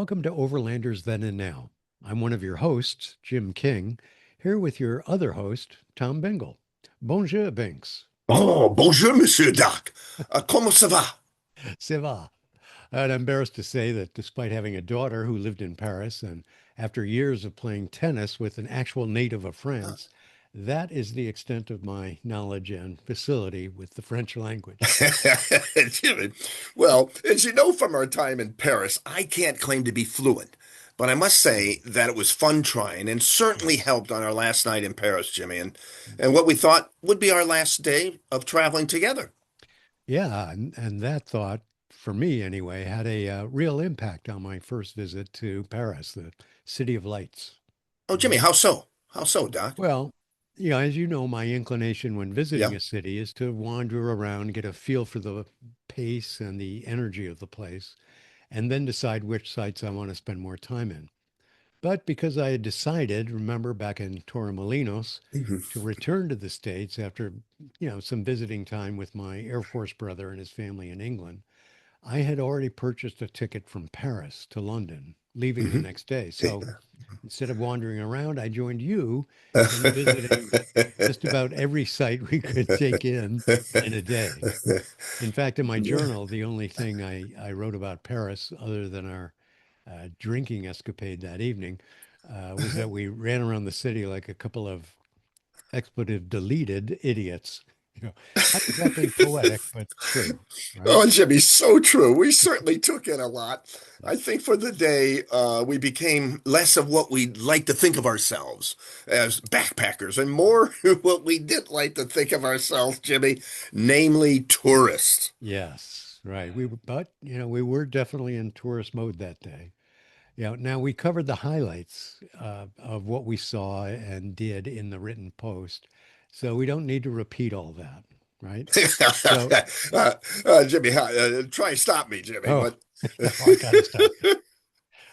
welcome to Overlanders Then and Now. I'm one of your hosts, Jim King, here with your other host, Tom Bingle. Bonjour, Binks. Oh, bonjour, Monsieur Doc. Comment ça va? Ça va? I'm embarrassed to say that despite having a daughter who lived in Paris and after years of playing tennis with an actual native of France, that is the extent of my knowledge and facility with the French language. Jimmy, well, as you know from our time in Paris, I can't claim to be fluent, but I must say that it was fun trying and certainly helped on our last night in Paris, Jimmy, and what we thought would be our last day of traveling together. Yeah, and that thought, for me anyway, had a real impact on my first visit to Paris, the City of Lights. Oh, Jimmy, Mhm. how so? How so, Doc? Well, as you know, my inclination when visiting Yeah. a city is to wander around, get a feel for the pace and the energy of the place, and then decide which sites I want to spend more time in. But because I had decided, remember back in Torremolinos, Mhm. to return to the States after, some visiting time with my Air Force brother and his family in England, I had already purchased a ticket from Paris to London, leaving the Mhm. next day. Yeah. So instead of wandering around, I joined you in visiting just about every site we could take in a day. In fact, in my journal, the only thing I wrote about Paris, other than our drinking escapade that evening, was that we ran around the city like a couple of expletive deleted idiots. Not exactly poetic, but true, right? Oh, Jimmy, so true. We certainly took in a lot. Yeah. I think for the day, we became less of what we like to think of ourselves as backpackers and more what we did like to think of ourselves, Jimmy, namely tourists. Yes, right. We were definitely in tourist mode that day. Yeah. Now we covered the highlights of what we saw and did in the written post, so we don't need to repeat all that, right? So, Jimmy, try and stop me, Jimmy. oh, But no, I got to stop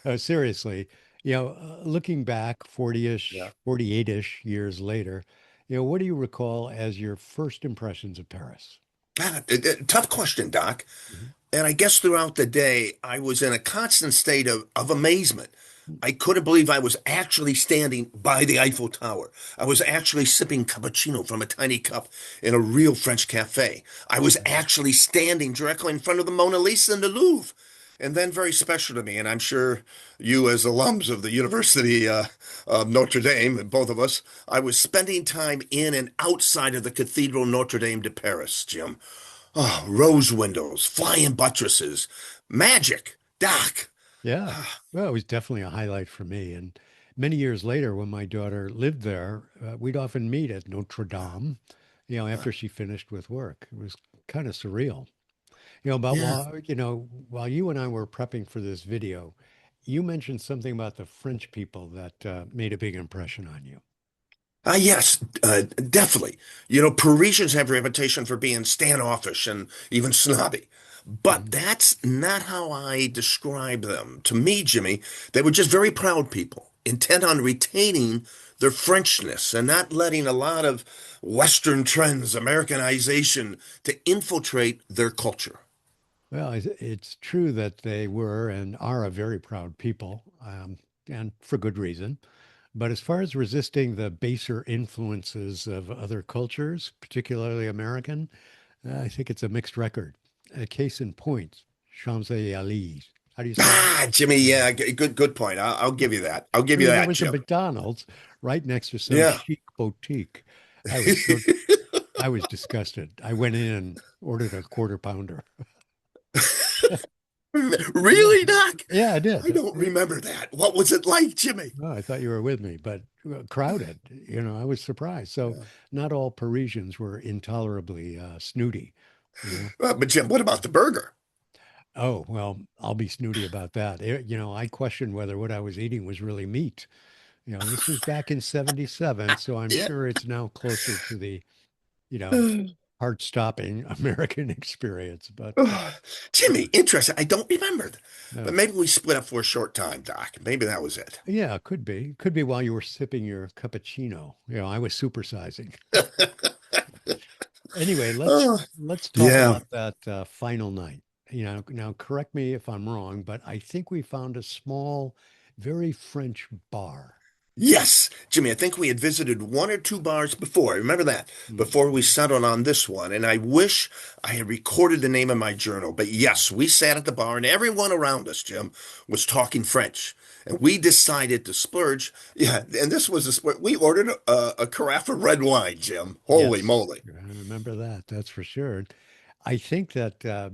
you. Seriously, looking back yeah. 48-ish years later, what do you recall as your first impressions of Paris? Tough question, Doc. Mhm. And I guess throughout the day, I was in a constant state of amazement. I couldn't believe I was actually standing by the Eiffel Tower. I was actually sipping cappuccino from a tiny cup in a real French cafe. I was actually standing directly in front of the Mona Lisa in the Louvre. And then, very special to me, and I'm sure you, as alums of the University of Notre Dame, both of us, I was spending time in and outside of the Cathedral Notre Dame de Paris, Jim. Oh, rose windows, flying buttresses, magic, Doc. Yeah. Well, it was definitely a highlight for me. And many years later, when my daughter lived there, we'd often meet at Notre Dame, after she finished with work. It was kind of surreal. But Yeah. while you and I were prepping for this video, you mentioned something about the French people that made a big impression on you. Yes, definitely. You know, Parisians have a reputation for being standoffish and even snobby. But Mhm. that's not how I describe them. To me, Jimmy, they were just very proud people, intent on retaining their Frenchness and not letting a lot of Western trends, Americanization, to infiltrate their culture. Well, it's true that they were and are a very proud people, and for good reason. But as far as resisting the baser influences of other cultures, particularly American, I think it's a mixed record. A case in point, Champs-Élysées. How do you say that? Ah, Jimmy, Yeah. yeah, good point. I'll give you that. I'll give you There that, was a Jim. McDonald's right next to some Yeah. chic boutique. I was so I was disgusted. I went in and ordered a quarter pounder. Yeah, Really, Doc? yeah, I I did. don't remember that. What was it like, Jimmy? Oh, I thought you were with me, but crowded. I was surprised. So Yeah. not all Parisians were intolerably snooty. But Jim, what about the burger? Oh, well, I'll be snooty about that. I questioned whether what I was eating was really meat. This was back in 77, so I'm Yeah. sure it's now closer to the, you know, heart-stopping American experience. But Oh, Jimmy, interesting. I don't remember. uh, But maybe we split up for a short time, Doc. Maybe that was it. yeah, it could be. Could be while you were sipping your cappuccino. I was supersizing. Anyway, let's Oh, let's talk yeah. about that final night. now correct me if I'm wrong, but I think we found a small, very French bar. Yes, Jimmy, I think we had visited one or two bars before. I remember that before we Mhm. settled on this one. And I wish I had recorded the name in my journal. But yes, we sat at the bar and everyone around us, Jim, was talking French. And we decided to splurge. Yeah, and this was a splurge. We ordered a carafe of red wine, Jim. Holy Yes, moly. I remember that. That's for sure. I think that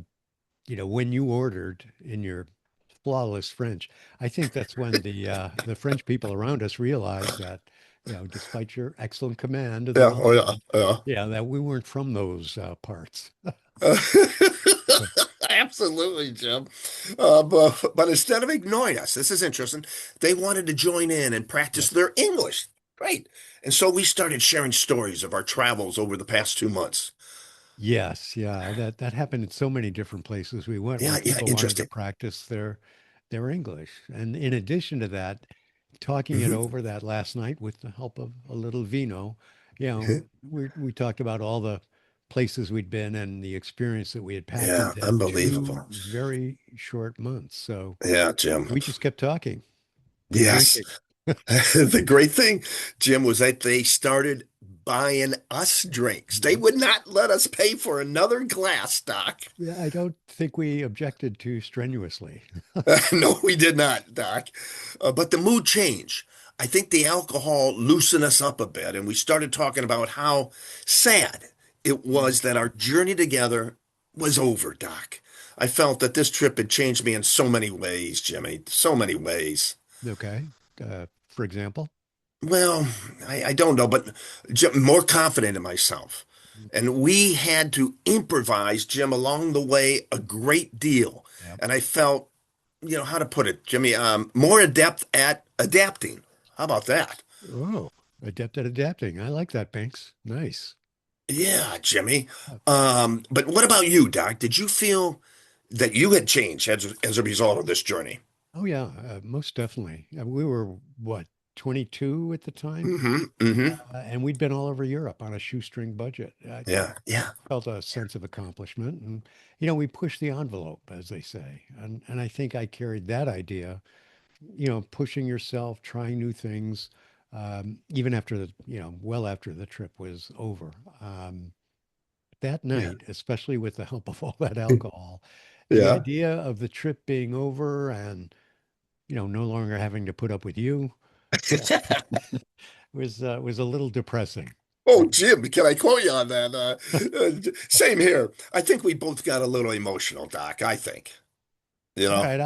when you ordered in your flawless French, I think that's when the French people around us realized that, despite your excellent command of the Yeah, oh yeah, language, yeah. yeah, that we weren't from those parts. Absolutely, Jim. But instead of ignoring us, this is interesting. They wanted to join in and practice Yes. their English. Great. And so we started sharing stories of our travels over the past 2 months. Yes, yeah, that happened in so many different places we went where Yeah, yeah, people wanted to interesting. practice their English. And in addition to that, talking it Hmm. over that last night with the help of a little vino, we talked about all the places we'd been and the experience that we had packed Yeah, into two unbelievable. very short months. So Yeah, Jim. we just kept talking and Yes. drinking. The great thing, Jim, was that they started buying us drinks. They Mhm. would not let us pay for another glass, Doc. Yeah, I don't think we objected too strenuously. No, we did not, Doc. But the mood changed. I think the alcohol loosened us up a bit, and we started talking about how sad it was that our journey together was over, Doc. I felt that this trip had changed me in so many ways, Jimmy, so many ways. Okay. For example. Well, I don't know, but more confident in myself. And we had to improvise, Jim, along the way a great deal. Yeah. And I felt, how to put it, Jimmy, more adept at adapting. How about that? Oh, adept at adapting. I like that, Banks. Nice. Yeah, Jimmy. Uh, But what about you, Doc? Did you feel that you had changed as a result of this journey? Oh, yeah, most definitely. We were, what, 22 at the time? Mm-hmm. Mm-hmm. And we'd been all over Europe on a shoestring budget. I Yeah. Yeah. felt a sense of accomplishment. And, we pushed the envelope, as they say. And I think I carried that idea, pushing yourself, trying new things, even after well after the trip was over. That Yeah. night, especially with the help of all that alcohol, the Yeah. idea of the trip being over and, no longer having to put up with you was a little depressing. Oh, Jim, can I quote you on that? Same here. I think we both got a little emotional, Doc. I think, you All know. right,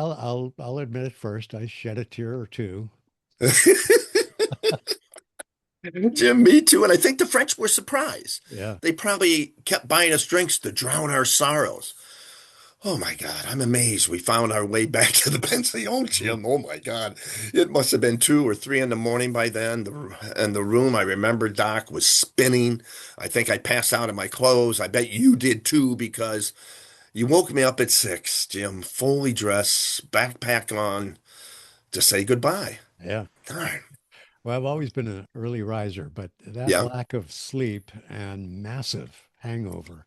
I'll admit it first. I shed a tear or two. Jim, me too. And I think the French were surprised. Yeah. They probably kept buying us drinks to drown our sorrows. Oh my God, I'm amazed we found our way back to the pension, Mhm. Jim. Oh my God. It must have been 2 or 3 in the morning by then. And the room, I remember, Doc, was spinning. I think I passed out in my clothes. I bet you did too, because you woke me up at 6, Jim, fully dressed, backpack on, to say goodbye. Yeah. Darn. Well, I've always been an early riser, but that Yeah. lack of sleep and massive hangover,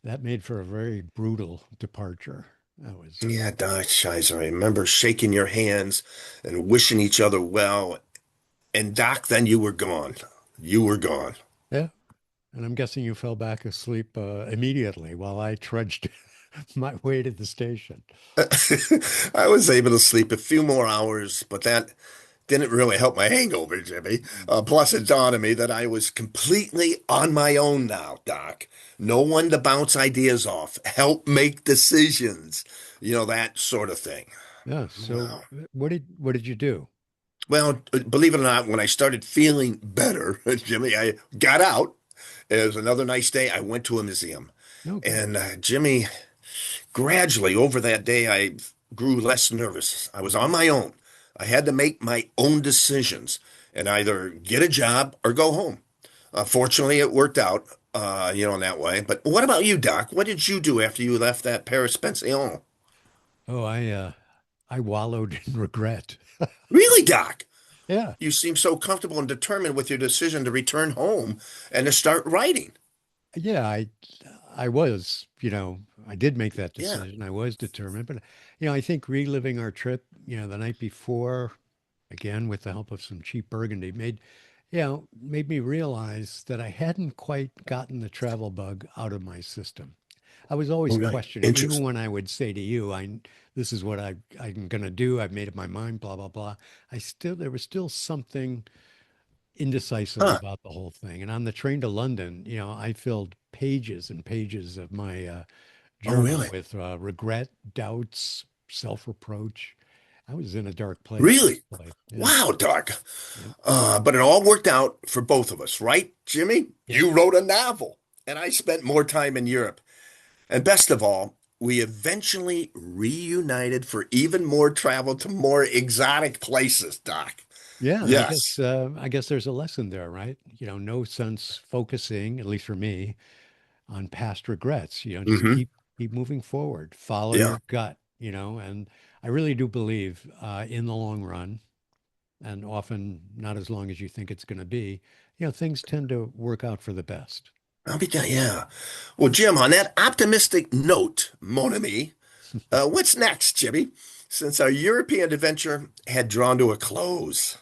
that made for a very brutal departure. That was, Yeah, Doc Scheiser. I remember shaking your hands and wishing each other well. And Doc, then you were gone. You were gone. yeah. And I'm guessing you fell back asleep immediately while I trudged my way to the station. I was able to sleep a few more hours, but that didn't really help my hangover, Jimmy. Plus, it dawned on me that I was completely on my own now, Doc. No one to bounce ideas off, help make decisions, that sort of thing. Yeah. So Wow. what did you do? Well, believe it or not, when I started feeling better, Jimmy, I got out. It was another nice day. I went to a museum. Okay. And Jimmy, gradually over that day, I grew less nervous. I was on my own. I had to make my own decisions and either get a job or go home. Fortunately, it worked out, in that way. But what about you, Doc? What did you do after you left that Paris pension? Oh, I wallowed in regret. Really, Doc? Yeah. You seem so comfortable and determined with your decision to return home and to start writing. Yeah, I was, I did make that Yeah. decision. I was determined, but I think reliving our trip, the night before, again with the help of some cheap Burgundy, made me realize that I hadn't quite gotten the travel bug out of my system. I was always All right. questioning, even Interesting. when I would say to you, this is what I'm going to do. I've made up my mind, blah, blah, blah. There was still something indecisive Huh. about the whole thing. And on the train to London, I filled pages and pages of my Oh, journal really? with regret, doubts, self-reproach. I was in a dark place, Really? honestly. Yeah. Wow, Doug. Yep. But it all worked out for both of us, right, Jimmy? Yep. You wrote a novel, and I spent more time in Europe. And best of all, we eventually reunited for even more travel to more exotic places, Doc. Yeah, Yes. I guess there's a lesson there, right? No sense focusing, at least for me, on past regrets. Just Hmm. keep moving forward, follow Yeah. your gut, and I really do believe in the long run, and often not as long as you think it's going to be, things tend to work out for the best. I'll be done. Yeah. Well, Jim, on that optimistic note, mon ami, what's next, Jimmy? Since our European adventure had drawn to a close.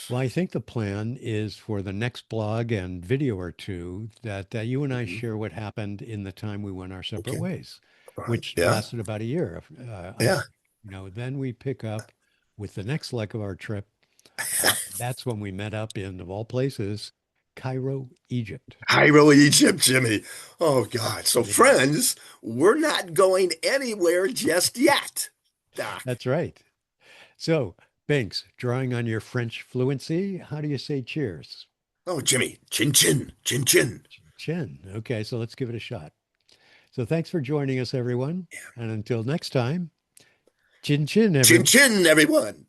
Well, I think the plan is for the next blog and video or two that you and I Mhm. share what happened in the time we went our separate Okay. ways, All right. which Yeah. lasted about a year, I Yeah. think. Then we pick up with the next leg of our trip. That's when we met up in, of all places, Cairo, Egypt. Cairo, Egypt, Jimmy. Oh, God. So, Yeah, friends, we're not going anywhere just yet, Doc. that's right. So, Binks, drawing on your French fluency, how do you say cheers? Oh, Jimmy. Chin chin. Chin chin. Chin. Okay, so let's give it a shot. So, thanks for joining us, everyone. And until next time, chin chin, Chin everyone. chin, everyone.